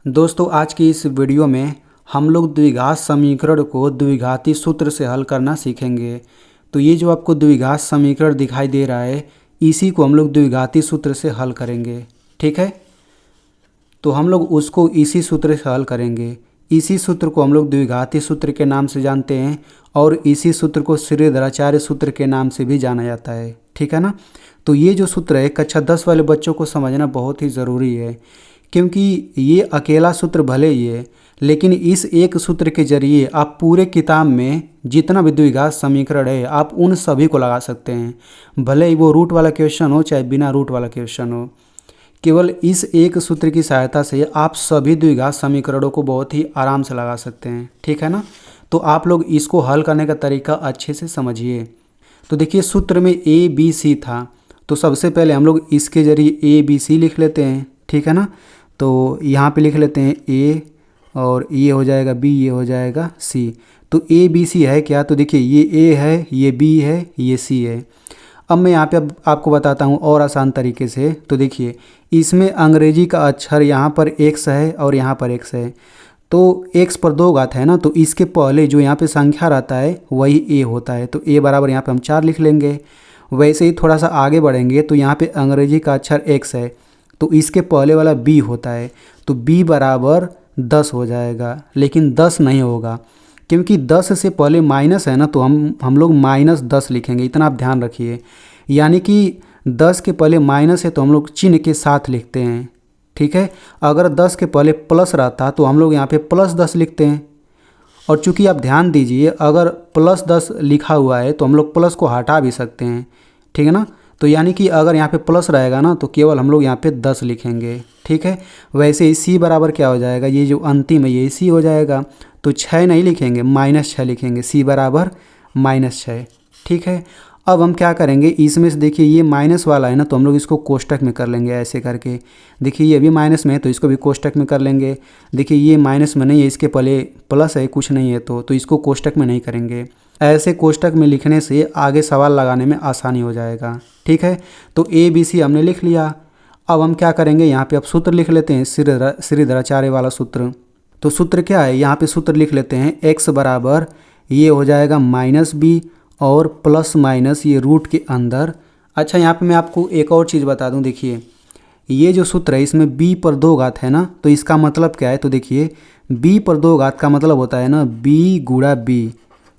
दोस्तों आज की इस वीडियो में हम लोग द्विघात समीकरण को द्विघाती सूत्र से हल करना सीखेंगे। तो ये जो आपको द्विघात समीकरण दिखाई दे रहा है इसी को हम लोग द्विघाती सूत्र से हल करेंगे। ठीक है, तो हम लोग उसको इसी सूत्र से हल करेंगे। इसी सूत्र को हम लोग द्विघाती सूत्र के नाम से जानते हैं और इसी सूत्र को श्रीधराचार्य सूत्र के नाम से भी जाना जाता है। ठीक है ना। तो ये जो सूत्र है कक्षा 10 वाले बच्चों को समझना बहुत ही ज़रूरी है, क्योंकि ये अकेला सूत्र भले ही है लेकिन इस एक सूत्र के जरिए आप पूरे किताब में जितना भी द्विघात समीकरण है आप उन सभी को लगा सकते हैं, भले ही वो रूट वाला क्वेश्चन हो चाहे बिना रूट वाला क्वेश्चन हो। केवल इस एक सूत्र की सहायता से आप सभी द्विघात समीकरणों को बहुत ही आराम से लगा सकते हैं। ठीक है ना। तो आप लोग इसको हल करने का तरीका अच्छे से समझिए। तो देखिए सूत्र में ए बी सी था, तो सबसे पहले हम लोग इसके जरिए ए बी सी लिख लेते हैं। ठीक है ना। तो यहाँ पे लिख लेते हैं ए और ये हो जाएगा बी, ये हो जाएगा सी। तो ए बी सी है क्या, तो देखिए ये ए है, ये बी है, ये सी है। अब मैं यहाँ पे आपको बताता हूँ और आसान तरीके से। तो देखिए इसमें अंग्रेजी का अक्षर यहाँ पर एक्स है और यहाँ पर एक्स है, तो एक्स पर 2 घात है ना, तो इसके पहले जो यहाँ पे संख्या रहता है वही ए होता है। तो ए बराबर यहाँ पे हम 4 लिख लेंगे। वैसे ही थोड़ा सा आगे बढ़ेंगे तो यहाँ पे अंग्रेजी का अक्षर एक्स है, तो इसके पहले वाला बी होता है, तो बी बराबर 10 हो जाएगा। लेकिन 10 नहीं होगा क्योंकि 10 से पहले माइनस है ना, तो हम लोग -10 लिखेंगे, इतना आप ध्यान रखिए। यानी कि 10 के पहले माइनस है तो हम लोग चिन्ह के साथ लिखते हैं। ठीक है। अगर 10 के पहले प्लस रहता तो हम लोग यहाँ पे +10 लिखते हैं। और चूंकि आप ध्यान दीजिए अगर +10 लिखा हुआ है तो हम लोग प्लस को हटा भी सकते हैं। ठीक है ना। तो यानी कि अगर यहाँ पे प्लस रहेगा ना तो केवल हम लोग यहाँ पे 10 लिखेंगे। ठीक है। वैसे ही सी बराबर क्या हो जाएगा, ये जो अंतिम है ये सी हो जाएगा, तो 6 नहीं लिखेंगे, -6 लिखेंगे। सी बराबर -6। ठीक है। अब हम क्या करेंगे, इसमें से देखिए ये माइनस वाला है ना, तो हम लोग इसको कोष्टक में कर लेंगे ऐसे करके। देखिए ये भी माइनस में है तो इसको भी कोष्टक में कर लेंगे। देखिए ये माइनस में नहीं है, इसके पहले प्लस है, कुछ नहीं है तो इसको कोष्टक में नहीं करेंगे। ऐसे कोष्टक में लिखने से आगे सवाल लगाने में आसानी हो जाएगा। ठीक है। तो ए बी सी हमने लिख लिया। अब हम क्या करेंगे, यहाँ पे अब सूत्र लिख लेते हैं, श्रीधराचार्य वाला सूत्र। तो सूत्र क्या है, यहाँ पे सूत्र लिख लेते हैं x बराबर ये हो जाएगा -b और प्लस माइनस ये रूट के अंदर। अच्छा यहाँ पे मैं आपको एक और चीज़ बता दूँ, देखिए ये जो सूत्र है इसमें b पर 2 घात है ना, तो इसका मतलब क्या है, तो देखिए b पर 2 घात का मतलब होता है ना b गुणा b।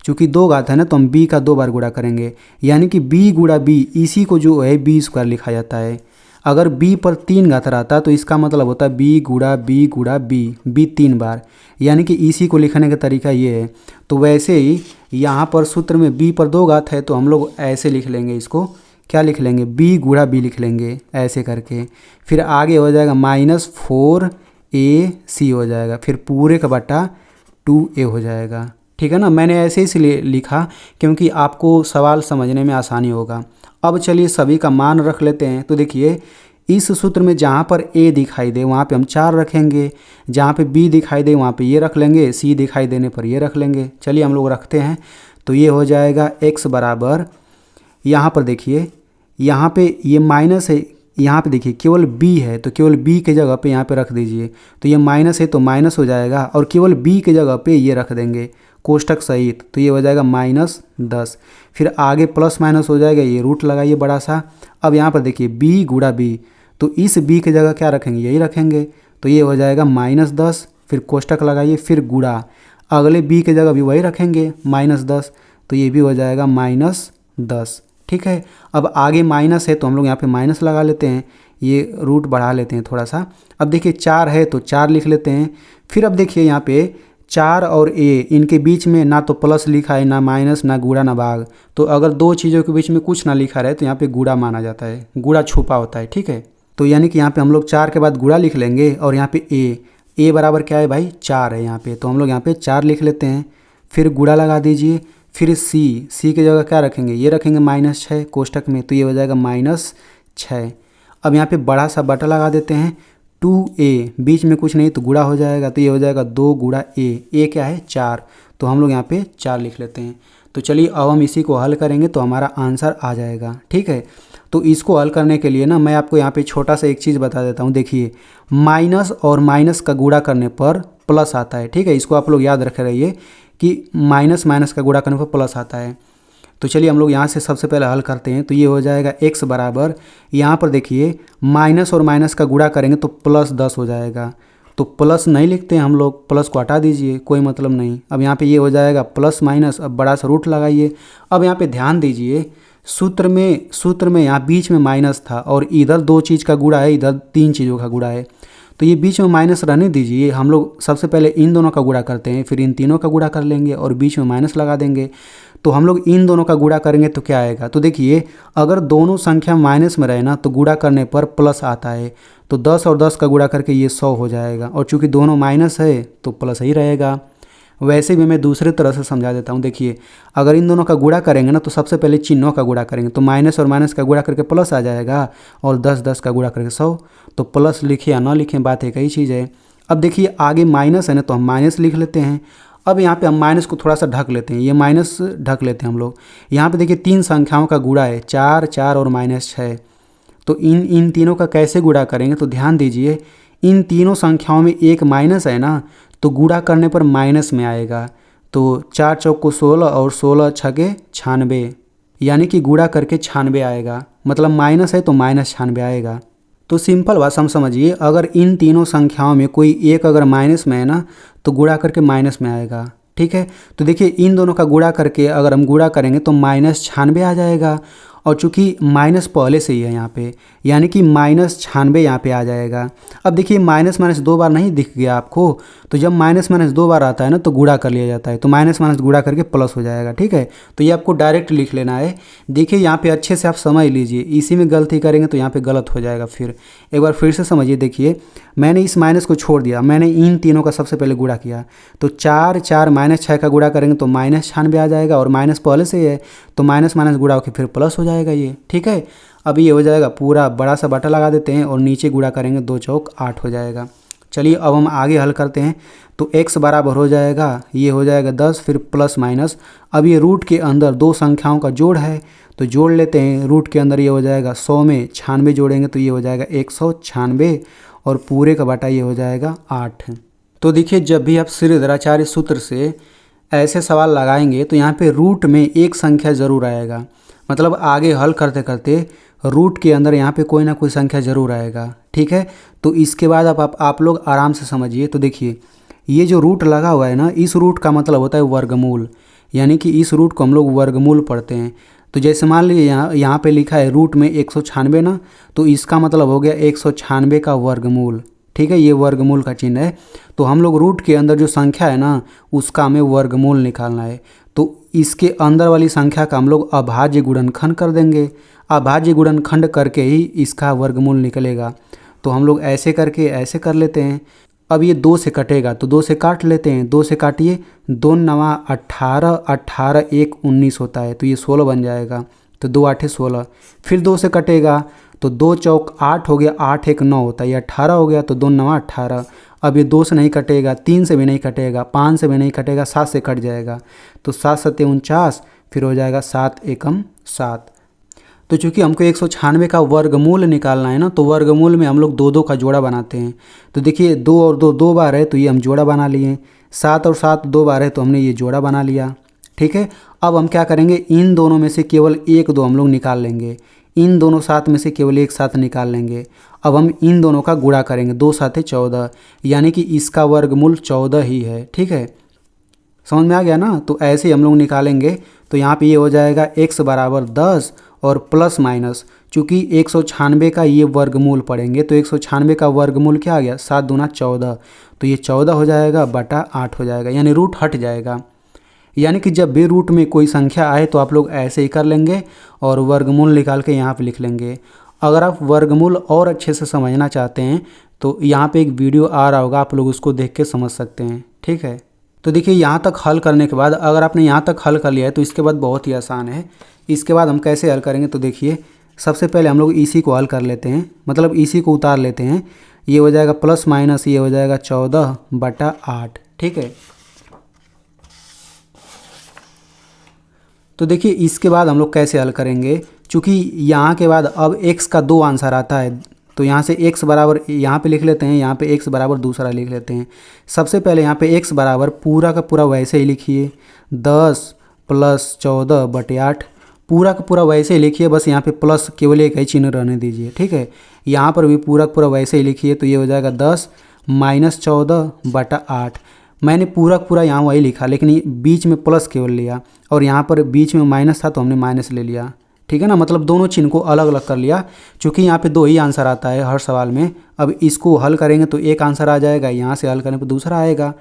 चूँकि 2 घात है ना तो हम b का 2 बार गुणा करेंगे, यानी कि b गुणा b, इसी को जो है b² लिखा जाता है। अगर b पर 3 घात रहता तो इसका मतलब होता है b गुणा b 3 बार, यानी कि इसी को लिखने का तरीका ये है। तो वैसे ही यहाँ पर सूत्र में b पर 2 घात है तो हम लोग ऐसे लिख लेंगे, इसको क्या लिख लेंगे, b गुणा b लिख लेंगे ऐसे करके। फिर आगे हो जाएगा -4ac हो जाएगा, फिर पूरे का बटा 2a हो जाएगा। ठीक है ना। मैंने ऐसे इसलिए लिखा क्योंकि आपको सवाल समझने में आसानी होगा। अब चलिए सभी का मान रख लेते हैं। तो देखिए इस सूत्र में जहाँ पर a दिखाई दे वहाँ पे हम 4 रखेंगे, जहाँ पे b दिखाई दे वहाँ पे ये रख लेंगे, c दिखाई देने पर ये रख लेंगे। चलिए हम लोग रखते हैं। तो ये हो जाएगा x बराबर, यहाँ पर देखिए यहाँ पे ये माइनस है, यहाँ पे देखिए केवल b है तो केवल b के जगह पे यहाँ पे रख दीजिए। तो ये माइनस है तो माइनस हो जाएगा और केवल b के जगह पे ये रख देंगे कोष्टक सहित, तो ये हो जाएगा -10। फिर आगे प्लस माइनस हो जाएगा, ये रूट लगाइए बड़ा सा। अब यहाँ पर देखिए b गुणा b, तो इस b के जगह क्या रखेंगे, यही रखेंगे, तो ये हो जाएगा -10। फिर कोष्टक लगाइए, फिर गुणा अगले b के जगह भी वही रखेंगे -10, तो ये भी हो जाएगा -10। ठीक है। अब आगे माइनस है तो हम लोग यहाँ पे माइनस लगा लेते हैं, ये रूट बढ़ा लेते हैं थोड़ा सा। अब देखिए 4 है तो 4 लिख लेते हैं। फिर अब देखिए यहाँ पे 4 और a, इनके बीच में ना तो प्लस लिखा है, ना माइनस, ना गुणा, ना भाग। तो अगर 2 चीज़ों के बीच में कुछ ना लिखा रहे तो यहाँ पे गुणा माना जाता है, गुणा छुपा होता है। ठीक है। तो यानी कि यहाँ पे हम लोग 4 के बाद गुणा लिख लेंगे और यहाँ पे a बराबर क्या है भाई, 4 है यहाँ पे, तो हम लोग यहाँ पे 4 लिख लेते हैं। फिर गुणा लगा दीजिए। फिर c की जगह क्या रखेंगे, ये रखेंगे -6 कोष्टक में, तो ये हो जाएगा -6। अब यहाँ पे बड़ा सा बटा लगा देते हैं, 2a, बीच में कुछ नहीं तो गुणा हो जाएगा, तो ये हो जाएगा 2 गुणा a क्या है 4, तो हम लोग यहाँ पे 4 लिख लेते हैं। तो चलिए अब हम इसी को हल करेंगे तो हमारा आंसर आ जाएगा। ठीक है। तो इसको हल करने के लिए ना मैं आपको यहाँ पे छोटा सा एक चीज़ बता देता हूँ। देखिए, माइनस और माइनस का गुणा करने पर प्लस आता है, ठीक है। इसको आप लोग याद रखे रहिए कि माइनस माइनस का गुणा करने पर प्लस आता है। तो चलिए हम लोग यहाँ से सबसे पहले हल करते हैं। तो ये हो जाएगा x बराबर, यहाँ पर देखिए माइनस और माइनस का गुणा करेंगे तो प्लस 10 हो जाएगा। तो प्लस नहीं लिखते हैं हम लोग, प्लस को हटा दीजिए, कोई मतलब नहीं। अब यहाँ पे ये हो जाएगा प्लस माइनस, अब बड़ा सा रूट लगाइए। अब यहाँ पे ध्यान दीजिए, सूत्र में यहाँ बीच में माइनस था और इधर 2 चीज़ का गुणा है, इधर 3 चीज़ों का गुणा है। तो ये बीच में माइनस रहने दीजिए। हम लोग सबसे पहले इन दोनों का गुणा करते हैं, फिर इन तीनों का गुणा कर लेंगे और बीच में माइनस लगा देंगे। तो हम लोग इन दोनों का गुणा करेंगे तो क्या आएगा, तो देखिए अगर दोनों संख्या माइनस में रहे ना तो गुणा करने पर प्लस आता है। तो 10 और 10 का गुणा करके ये 100 हो जाएगा, और चूंकि दोनों माइनस है तो प्लस ही रहेगा। वैसे भी मैं दूसरे तरह से समझा देता हूँ। देखिए, अगर इन दोनों का गुणा करेंगे ना तो सबसे पहले चिन्हों का गुणा करेंगे, तो माइनस और माइनस का गुणा करके प्लस आ जाएगा, और 10 10 का गुणा करके 100। तो प्लस लिखे या ना लिखें, बात एक ही चीज़ है। अब देखिए आगे माइनस है ना, तो हम माइनस लिख लेते हैं। अब यहाँ पे हम माइनस को थोड़ा सा ढक लेते हैं, ये माइनस ढक लेते हैं हम लोग। यहाँ पे देखिए 3 संख्याओं का गुणा है, 4 4 और -6। तो इन तीनों का कैसे गुणा करेंगे, तो ध्यान दीजिए इन तीनों संख्याओं में एक माइनस है ना, तो गुणा करने पर माइनस में आएगा। तो 4 चौक को 16 और 16 छके 96, यानी कि गुणा करके 96 आएगा। मतलब माइनस है तो -96 आएगा। तो सिंपल बात हम समझिए, अगर इन तीनों संख्याओं में कोई एक अगर माइनस में है ना तो गुणा करके माइनस में आएगा, ठीक है। तो देखिए इन दोनों का गुणा करके अगर हम गुणा करेंगे तो -96 आ जाएगा, और चूंकि माइनस पहले से ही है यहाँ पे, यानी कि -96 यहाँ पे आ जाएगा। अब देखिए माइनस माइनस 2 बार नहीं दिख गया आपको, तो जब माइनस माइनस 2 बार आता है ना तो गुणा कर लिया जाता है, तो माइनस माइनस गुणा करके प्लस हो जाएगा, ठीक है। तो ये आपको डायरेक्ट लिख लेना है। देखिए यहाँ पे अच्छे से आप समझ लीजिए, इसी में गलती करेंगे तो यहाँ पे गलत हो जाएगा। फिर एक बार फिर से समझिए, देखिए मैंने इस माइनस को छोड़ दिया, मैंने इन तीनों का सबसे पहले गुणा किया। तो 4 4 -6 का गुणा करेंगे तो -96 आ जाएगा, और माइनस पहले से है तो माइनस माइनस गुणा होकर फिर प्लस हो जाएगा ये, ठीक है। अब ये हो जाएगा, पूरा बड़ा सा बटा लगा देते हैं और नीचे गुणा करेंगे, 2 चौक 8 हो जाएगा। चलिए अब हम आगे हल करते हैं। तो x बराबर हो जाएगा, ये हो जाएगा 10, फिर प्लस माइनस। अब ये रूट के अंदर 2 संख्याओं का जोड़ है तो जोड़ लेते हैं। रूट के अंदर ये हो जाएगा 100 में 96 जोड़ेंगे तो ये हो जाएगा 196, और पूरे का बटा ये हो जाएगा 8। तो देखिए जब भी आप श्रीधराचार्य सूत्र से ऐसे सवाल लगाएंगे तो यहाँ पे रूट में एक संख्या ज़रूर आएगा। मतलब आगे हल करते करते रूट के अंदर यहाँ पे कोई ना कोई संख्या ज़रूर आएगा, ठीक है। तो इसके बाद आप लोग आराम से समझिए। तो देखिए ये जो रूट लगा हुआ है ना, इस रूट का मतलब होता है वर्गमूल, यानी कि इस रूट को हम लोग वर्गमूल पढ़ते हैं। तो जैसे मान लीजिए यहाँ पे लिखा है रूट में 196 ना, तो इसका मतलब हो गया 196 का वर्गमूल, ठीक है। ये वर्गमूल का चिन्ह है। तो हम लोग रूट के अंदर जो संख्या है ना उसका हमें वर्गमूल निकालना है। तो इसके अंदर वाली संख्या का हम लोग अभाज्य गुणनखंड कर देंगे। अभाज्य गुणनखंड करके ही इसका वर्गमूल निकलेगा। तो हम लोग ऐसे करके ऐसे कर लेते हैं। अब ये 2 से कटेगा तो 2 से काट लेते हैं। 2 से काटिए, 2 9 18, 18 1 19 होता है, तो ये 16 बन जाएगा। तो 2 8 16, फिर 2 से कटेगा तो 2 चौक 8 हो गया, 8 1 9 होता है, ये 18 हो गया, तो 2 9 18। अब ये 2 से नहीं कटेगा, 3 से भी नहीं कटेगा, 5 से भी नहीं कटेगा, 7 से कट जाएगा। तो 7 7 49, फिर हो जाएगा 7 एकम 7। तो चूंकि हमको 196 का वर्गमूल निकालना है ना, तो वर्गमूल में हम लोग 2 2 का जोड़ा बनाते हैं। तो देखिए 2 और 2 2 बार है तो ये हम जोड़ा बना लिए, 7 और 7 2 बार है तो हमने ये जोड़ा बना लिया, ठीक है। अब हम क्या करेंगे, इन दोनों में से केवल 1 2 हम लोग निकाल लेंगे, इन दोनों साथ में से केवल एक साथ निकाल लेंगे। अब हम इन दोनों का गुणा करेंगे, 2 7 14, यानी कि इसका वर्गमूल 14 ही है, ठीक है। समझ में आ गया ना। तो ऐसे ही हम लोग निकालेंगे। तो यहाँ पे ये हो जाएगा x बराबर 10 और प्लस माइनस, चूँकि 196 का ये वर्गमूल पढ़ेंगे तो 196 का वर्गमूल क्या आ गया, 7 दूना 14, तो ये 14 हो जाएगा बटा 8 हो जाएगा, यानी रूट हट जाएगा। यानी कि जब भी रूट में कोई संख्या आए तो आप लोग ऐसे ही कर लेंगे और वर्गमूल निकाल के यहाँ पे लिख लेंगे। अगर आप वर्गमूल और अच्छे से समझना चाहते हैं तो यहाँ पे एक वीडियो आ रहा होगा, आप लोग उसको देख के समझ सकते हैं, ठीक है। तो देखिए यहाँ तक हल करने के बाद अगर आपने यहाँ तक हल कर लिया है तो इसके बाद बहुत ही आसान है। इसके बाद हम कैसे हल करेंगे, तो देखिए सबसे पहले हम लोग इसी को हल कर लेते हैं, मतलब इसी को उतार लेते हैं। ये हो जाएगा प्लस माइनस, ये हो जाएगा 14 बटा 8, ठीक है। तो देखिए इसके बाद हम लोग कैसे हल करेंगे, चूँकि यहाँ के बाद अब x का 2 आंसर आता है तो यहाँ से x बराबर यहाँ पे लिख लेते हैं, यहाँ पे x बराबर दूसरा लिख लेते हैं। सबसे पहले यहाँ पे x बराबर पूरा का पूरा वैसे ही लिखिए 10 + 14 बटे 8, पूरा का पूरा वैसे ही लिखिए, बस यहाँ पे प्लस केवल एक ही चिन्ह रहने दीजिए, ठीक है। यहाँ पर भी पूरा का पूरा वैसे ही लिखिए, तो ये हो जाएगा 10 - 14 बटा 8। मैंने पूरा का पूरा यहाँ वही लिखा, लेकिन बीच में प्लस केवल लिया और यहाँ पर बीच में माइनस था तो हमने माइनस ले लिया, ठीक है ना। मतलब दोनों चिन्ह को अलग अलग कर लिया, क्योंकि यहाँ पे 2 ही आंसर आता है हर सवाल में। अब इसको हल करेंगे तो एक आंसर आ जाएगा, यहाँ से हल करने पर दूसरा आएगा।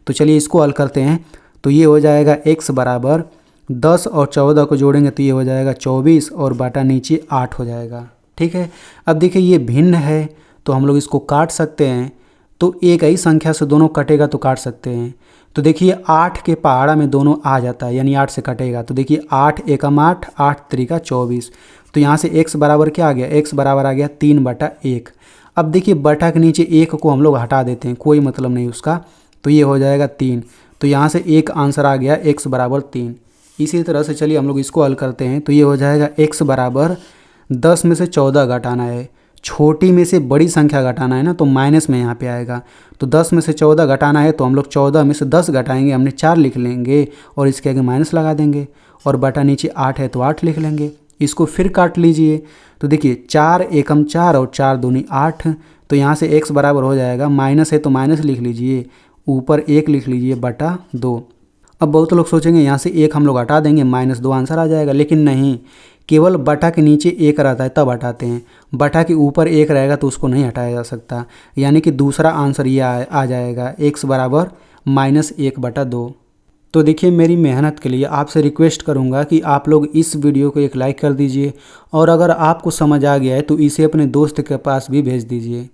तो चलिए इसको हल करते हैं। तो ये हो जाएगा x बराबर 10 और 14 को जोड़ेंगे तो ये हो जाएगा 24 और बटा नीचे 8 हो जाएगा, ठीक है। अब देखिए ये भिन्न है तो हम लोग इसको काट सकते हैं, तो एक ही संख्या से दोनों कटेगा तो काट सकते हैं। तो देखिए 8 के पहाड़ा में दोनों आ जाता है, यानी 8 से कटेगा। तो देखिए 8 × 8, 8 × 3 = 24। तो यहाँ से x बराबर क्या आ गया, x बराबर आ गया 3/1। अब देखिए बटा के नीचे 1 को हम लोग हटा देते हैं, कोई मतलब नहीं उसका, तो ये हो जाएगा 3। तो यहाँ से एक आंसर आ गया x बराबर 3। इसी तरह से चलिए हम लोग इसको हल करते हैं। तो ये हो जाएगा x बराबर 10 में से 14 घटाना है, छोटी में से बड़ी संख्या घटाना है ना, तो माइनस में यहाँ पे आएगा। तो 10 में से 14 घटाना है तो हम लोग 14 में से 10 घटाएंगे, हमने 4 लिख लेंगे और इसके आगे माइनस लगा देंगे, और बटा नीचे 8 है तो 8 लिख लेंगे। इसको फिर काट लीजिए। तो देखिए 4 × 1 = 4 और 4 × 2 = 8। तो यहाँ से x बराबर हो जाएगा, माइनस है तो माइनस लिख लीजिए, ऊपर 1 लिख लीजिए बटा 2। अब बहुत लोग सोचेंगे यहाँ से 1 हम लोग हटा देंगे, -2 आंसर आ जाएगा, लेकिन नहीं, केवल बटा के नीचे 1 रहता है तब हटाते हैं। बटा के ऊपर 1 रहेगा तो उसको नहीं हटाया जा सकता, यानी कि दूसरा आंसर ये आ जाएगा, x बराबर -1/2। तो देखिए मेरी मेहनत के लिए आपसे रिक्वेस्ट करूंगा कि आप लोग इस वीडियो को एक लाइक कर दीजिए, और अगर आपको समझ आ गया है तो इसे अपने दोस्त के पास भी भेज दीजिए।